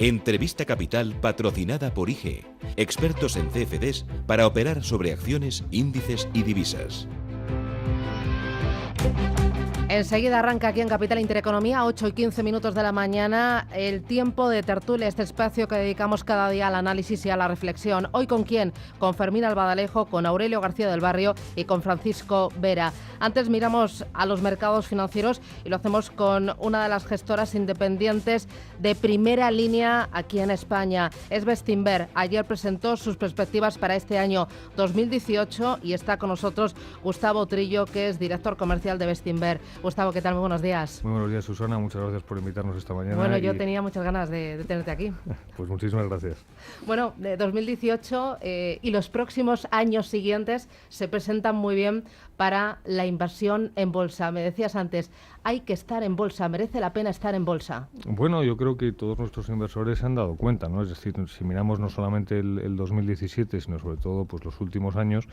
Entrevista Capital patrocinada por IG, expertos en CFDs para operar sobre acciones, índices y divisas. Enseguida arranca aquí en Capital Intereconomía, 8:15 de la mañana, el tiempo de tertulia, este espacio que dedicamos cada día al análisis y a la reflexión. ¿Hoy con quién? Con Fermín Albadalejo, con Aurelio García del Barrio y con Francisco Vera. Antes miramos a los mercados financieros y lo hacemos con una de las gestoras independientes de primera línea aquí en España. Es Bestinver. Ayer presentó sus perspectivas para este año 2018 y está con nosotros Gustavo Trillo, que es director comercial de Bestinver. Gustavo, ¿qué tal? Muy buenos días. Muy buenos días, Susana. Muchas gracias por invitarnos esta mañana. Bueno, yo tenía muchas ganas de tenerte aquí. Pues muchísimas gracias. Bueno, de 2018 y los próximos años siguientes se presentan muy bien para la inversión en bolsa. Me decías antes, hay que estar en bolsa, merece la pena estar en bolsa. Bueno, yo creo que todos nuestros inversores se han dado cuenta, ¿no? Es decir, si miramos no solamente el 2017, sino sobre todo pues los últimos años,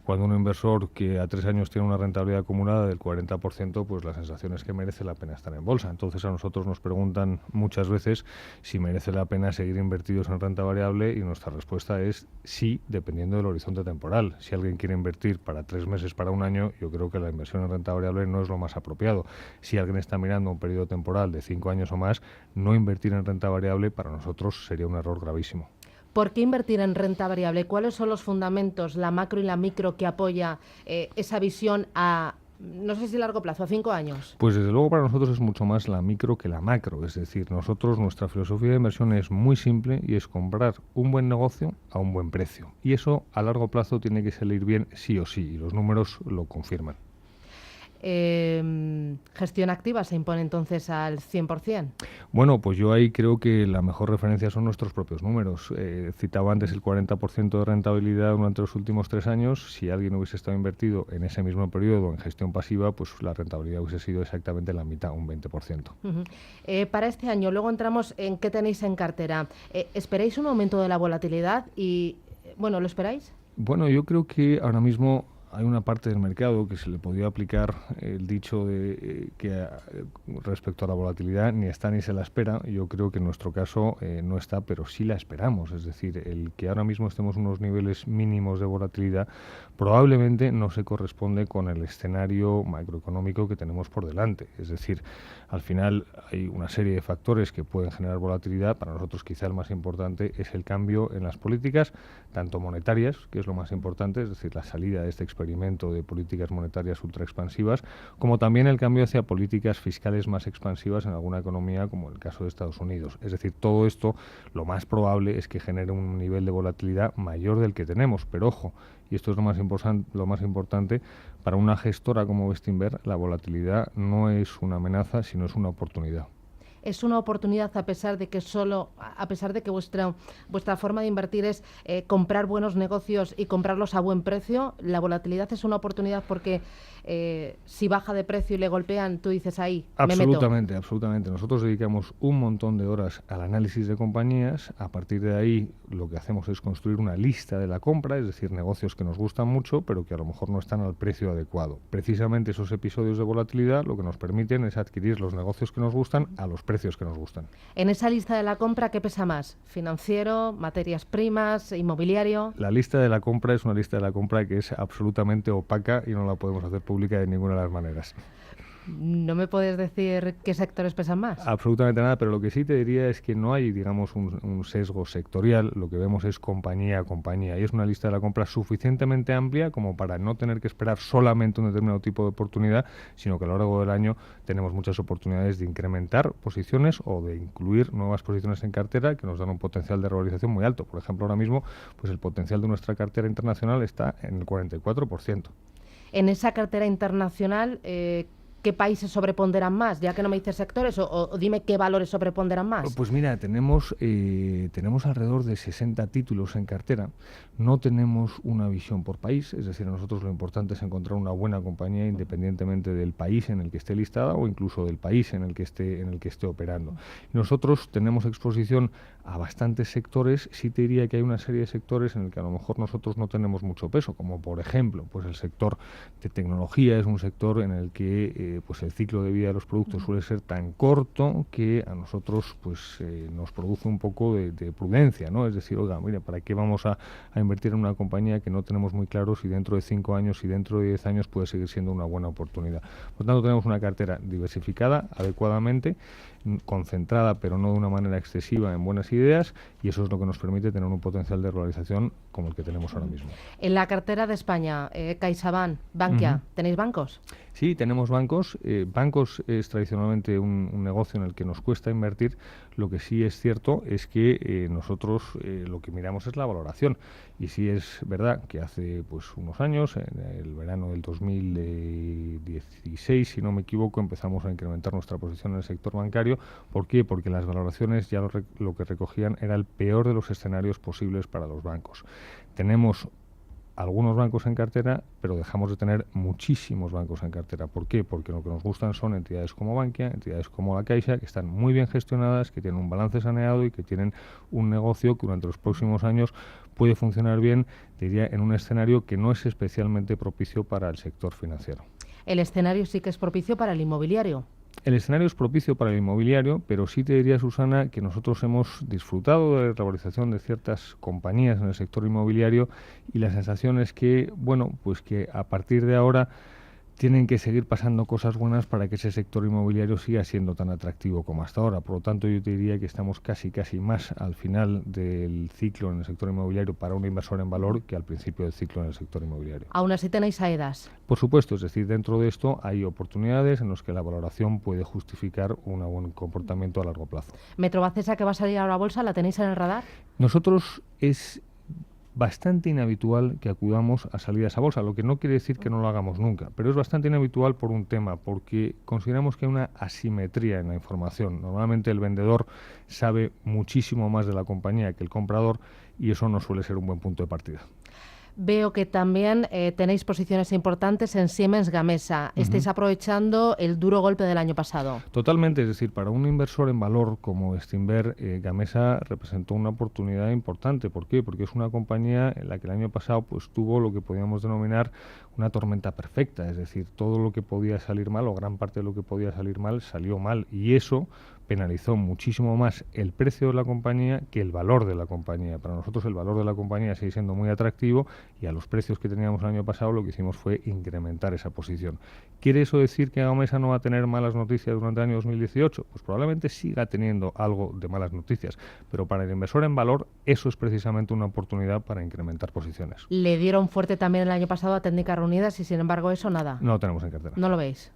cuando un inversor que a 3 años tiene una rentabilidad acumulada del 40%, pues la sensación es que merece la pena estar en bolsa. Entonces a nosotros nos preguntan muchas veces si merece la pena seguir invertidos en renta variable y nuestra respuesta es sí, dependiendo del horizonte temporal. Si alguien quiere invertir para 3 meses, para un año, yo creo que la inversión en renta variable no es lo más apropiado. Si alguien está mirando un periodo temporal de 5 años o más, no invertir en renta variable para nosotros sería un error gravísimo. ¿Por qué invertir en renta variable? ¿Cuáles son los fundamentos, la macro y la micro, que apoya esa visión a, no sé si largo plazo, a 5 años? Pues desde luego para nosotros es mucho más la micro que la macro. Es decir, nuestra filosofía de inversión es muy simple y es comprar un buen negocio a un buen precio. Y eso a largo plazo tiene que salir bien sí o sí, y los números lo confirman. ¿Gestión activa se impone entonces al 100%? Bueno, pues yo ahí creo que la mejor referencia son nuestros propios números. Citaba antes el 40% de rentabilidad durante los últimos 3 años. Si alguien hubiese estado invertido en ese mismo periodo en gestión pasiva, pues la rentabilidad hubiese sido exactamente la mitad, un 20%. Para este año, luego entramos en qué tenéis en cartera. ¿Esperáis un aumento de la volatilidad? Y, bueno, ¿lo esperáis? Bueno, yo creo que ahora mismo hay una parte del mercado que se le podía aplicar el dicho de que respecto a la volatilidad ni está ni se la espera. Yo creo que en nuestro caso no está, pero sí la esperamos. Es decir, el que ahora mismo estemos en unos niveles mínimos de volatilidad probablemente no se corresponde con el escenario macroeconómico que tenemos por delante. Es decir, al final hay una serie de factores que pueden generar volatilidad. Para nosotros quizá el más importante es el cambio en las políticas, tanto monetarias, que es lo más importante, es decir, la salida de este experimento de políticas monetarias ultra expansivas, como también el cambio hacia políticas fiscales más expansivas en alguna economía, como el caso de Estados Unidos. Es decir, todo esto lo más probable es que genere un nivel de volatilidad mayor del que tenemos, pero ojo, y esto es lo más importante, para una gestora como Bestinver, la volatilidad no es una amenaza, sino es una oportunidad. Es una oportunidad a pesar de que vuestra forma de invertir es comprar buenos negocios y comprarlos a buen precio. La volatilidad es una oportunidad porque si baja de precio y le golpean, tú dices ahí, absolutamente, me meto. Absolutamente. Nosotros dedicamos un montón de horas al análisis de compañías. A partir de ahí lo que hacemos es construir una lista de la compra, es decir, negocios que nos gustan mucho, pero que a lo mejor no están al precio adecuado. Precisamente esos episodios de volatilidad lo que nos permiten es adquirir los negocios que nos gustan a los precios que nos gustan. En esa lista de la compra, ¿qué pesa más? ¿Financiero, materias primas, inmobiliario? La lista de la compra es una lista de la compra que es absolutamente opaca y no la podemos hacer pública de ninguna de las maneras. ¿No me puedes decir qué sectores pesan más? Absolutamente nada, pero lo que sí te diría es que no hay, digamos, un sesgo sectorial. Lo que vemos es compañía a compañía y es una lista de la compra suficientemente amplia como para no tener que esperar solamente un determinado tipo de oportunidad, sino que a lo largo del año tenemos muchas oportunidades de incrementar posiciones o de incluir nuevas posiciones en cartera que nos dan un potencial de revalorización muy alto. Por ejemplo, ahora mismo pues el potencial de nuestra cartera internacional está en el 44%. En esa cartera internacional, ¿qué países sobreponderan más? Ya que no me dices sectores, o dime qué valores sobreponderan más. Pues mira, tenemos alrededor de 60 títulos en cartera. No tenemos una visión por país, es decir, a nosotros lo importante es encontrar una buena compañía independientemente del país en el que esté listada o incluso del país en el que esté operando. Nosotros tenemos exposición a bastantes sectores. Sí te diría que hay una serie de sectores en el que a lo mejor nosotros no tenemos mucho peso, como por ejemplo, pues el sector de tecnología es un sector en el que pues el ciclo de vida de los productos suele ser tan corto que a nosotros pues nos produce un poco de prudencia, ¿no? Es decir, oiga, mire, ¿para qué vamos a invertir en una compañía que no tenemos muy claro si dentro de 5 años, si dentro de 10 años puede seguir siendo una buena oportunidad? Por tanto, tenemos una cartera diversificada adecuadamente, concentrada pero no de una manera excesiva en buenas ideas, y eso es lo que nos permite tener un potencial de realización como el que tenemos ahora mismo. En la cartera de España, CaixaBank, Bankia, ¿tenéis bancos? Sí, tenemos bancos. Bancos es tradicionalmente un negocio en el que nos cuesta invertir. Lo que sí es cierto es que nosotros lo que miramos es la valoración. Y sí es verdad que hace pues unos años, en el verano del 2016, si no me equivoco, empezamos a incrementar nuestra posición en el sector bancario. ¿Por qué? Porque las valoraciones ya lo que recogían era el peor de los escenarios posibles para los bancos. Tenemos algunos bancos en cartera, pero dejamos de tener muchísimos bancos en cartera. ¿Por qué? Porque lo que nos gustan son entidades como Bankia, entidades como la Caixa, que están muy bien gestionadas, que tienen un balance saneado y que tienen un negocio que durante los próximos años puede funcionar bien, diría, en un escenario que no es especialmente propicio para el sector financiero. El escenario sí que es propicio para el inmobiliario. El escenario es propicio para el inmobiliario, pero sí te diría, Susana, que nosotros hemos disfrutado de la revalorización de ciertas compañías en el sector inmobiliario, y la sensación es que, bueno, pues que a partir de ahora tienen que seguir pasando cosas buenas para que ese sector inmobiliario siga siendo tan atractivo como hasta ahora. Por lo tanto, yo te diría que estamos casi más al final del ciclo en el sector inmobiliario para un inversor en valor que al principio del ciclo en el sector inmobiliario. Aún así tenéis AEDAS. Por supuesto, es decir, dentro de esto hay oportunidades en las que la valoración puede justificar un buen comportamiento a largo plazo. Metrovacesa, que va a salir ahora a bolsa, ¿la tenéis en el radar? Nosotros es bastante inhabitual que acudamos a salidas a bolsa, lo que no quiere decir que no lo hagamos nunca, pero es bastante inhabitual por un tema, porque consideramos que hay una asimetría en la información. Normalmente el vendedor sabe muchísimo más de la compañía que el comprador, y eso no suele ser un buen punto de partida. Veo que también tenéis posiciones importantes en Siemens Gamesa. Estáis aprovechando el duro golpe del año pasado. Totalmente, es decir, para un inversor en valor como Bestinver, Gamesa representó una oportunidad importante. ¿Por qué? Porque es una compañía en la que el año pasado pues tuvo lo que podíamos denominar una tormenta perfecta, es decir, todo lo que podía salir mal o gran parte de lo que podía salir mal salió mal, y eso penalizó muchísimo más el precio de la compañía que el valor de la compañía. Para nosotros el valor de la compañía sigue siendo muy atractivo, y a los precios que teníamos el año pasado lo que hicimos fue incrementar esa posición. ¿Quiere eso decir que Gamesa no va a tener malas noticias durante el año 2018? Pues probablemente siga teniendo algo de malas noticias, pero para el inversor en valor eso es precisamente una oportunidad para incrementar posiciones. Le dieron fuerte también el año pasado a Técnicas Reunidas y sin embargo eso nada. No lo tenemos en cartera. ¿No lo veis?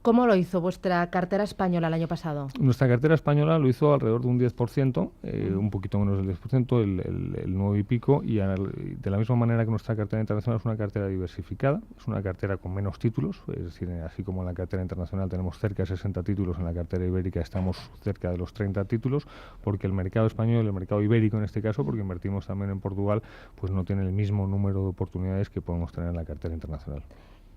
¿Cómo lo hizo vuestra cartera española el año pasado? Nuestra cartera española lo hizo alrededor de un 10%, un poquito menos del 10%, el 9 y pico, y de la misma manera que nuestra cartera internacional es una cartera diversificada, es una cartera con menos títulos, es decir, así como en la cartera internacional tenemos cerca de 60 títulos, en la cartera ibérica estamos cerca de los 30 títulos, porque el mercado español, el mercado ibérico en este caso, porque invertimos también en Portugal, pues no tiene el mismo número de oportunidades que podemos tener en la cartera internacional.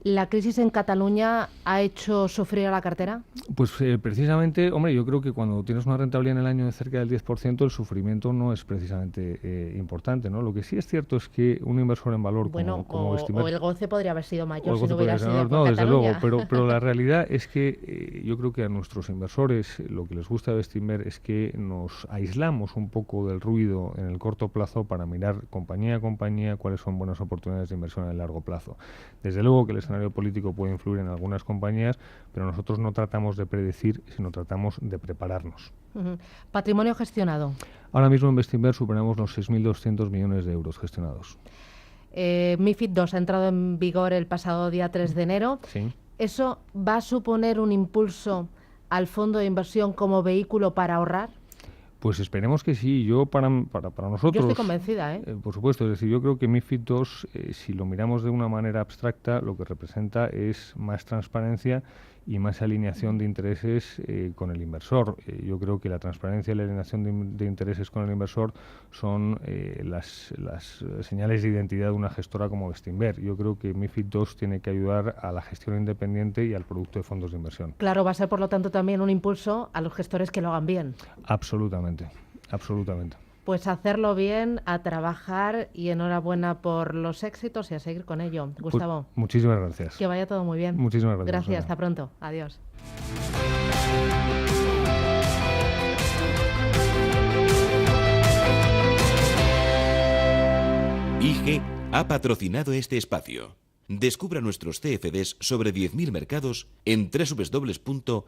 ¿La crisis en Cataluña ha hecho sufrir a la cartera? Pues precisamente, hombre, yo creo que cuando tienes una rentabilidad en el año de cerca del 10%, el sufrimiento no es precisamente importante, ¿no? Lo que sí es cierto es que un inversor en valor como Bestinver, o el goce podría haber sido mayor si no hubiera sido por no, desde Cataluña. luego, pero la realidad es que yo creo que a nuestros inversores lo que les gusta de Bestinver es que nos aislamos un poco del ruido en el corto plazo para mirar compañía a compañía cuáles son buenas oportunidades de inversión en el largo plazo. Desde luego que el escenario político puede influir en algunas compañías, pero nosotros no tratamos de predecir, sino tratamos de prepararnos. Patrimonio gestionado. Ahora mismo en Bestinver superamos los 6.200 millones de euros gestionados. MiFID II ha entrado en vigor el pasado día 3 de enero. Sí. ¿Eso va a suponer un impulso al fondo de inversión como vehículo para ahorrar? Pues esperemos que sí. Yo para nosotros... Yo estoy convencida, ¿eh? Por supuesto, es decir, yo creo que MiFID II, si lo miramos de una manera abstracta, lo que representa es más transparencia y más alineación de intereses con el inversor. Yo creo que la transparencia y la alineación de intereses con el inversor son las señales de identidad de una gestora como Bestinver. Yo creo que MiFID II tiene que ayudar a la gestión independiente y al producto de fondos de inversión. Claro, va a ser por lo tanto también un impulso a los gestores que lo hagan bien. Absolutamente, absolutamente. Pues hacerlo bien, a trabajar y enhorabuena por los éxitos y a seguir con ello. Gustavo. Pues, muchísimas gracias. Que vaya todo muy bien. Muchísimas gracias. Gracias, Susana. hasta pronto. Adiós. IG ha patrocinado este espacio. Descubra nuestros CFDs sobre 10.000 mercados en www.ig.com.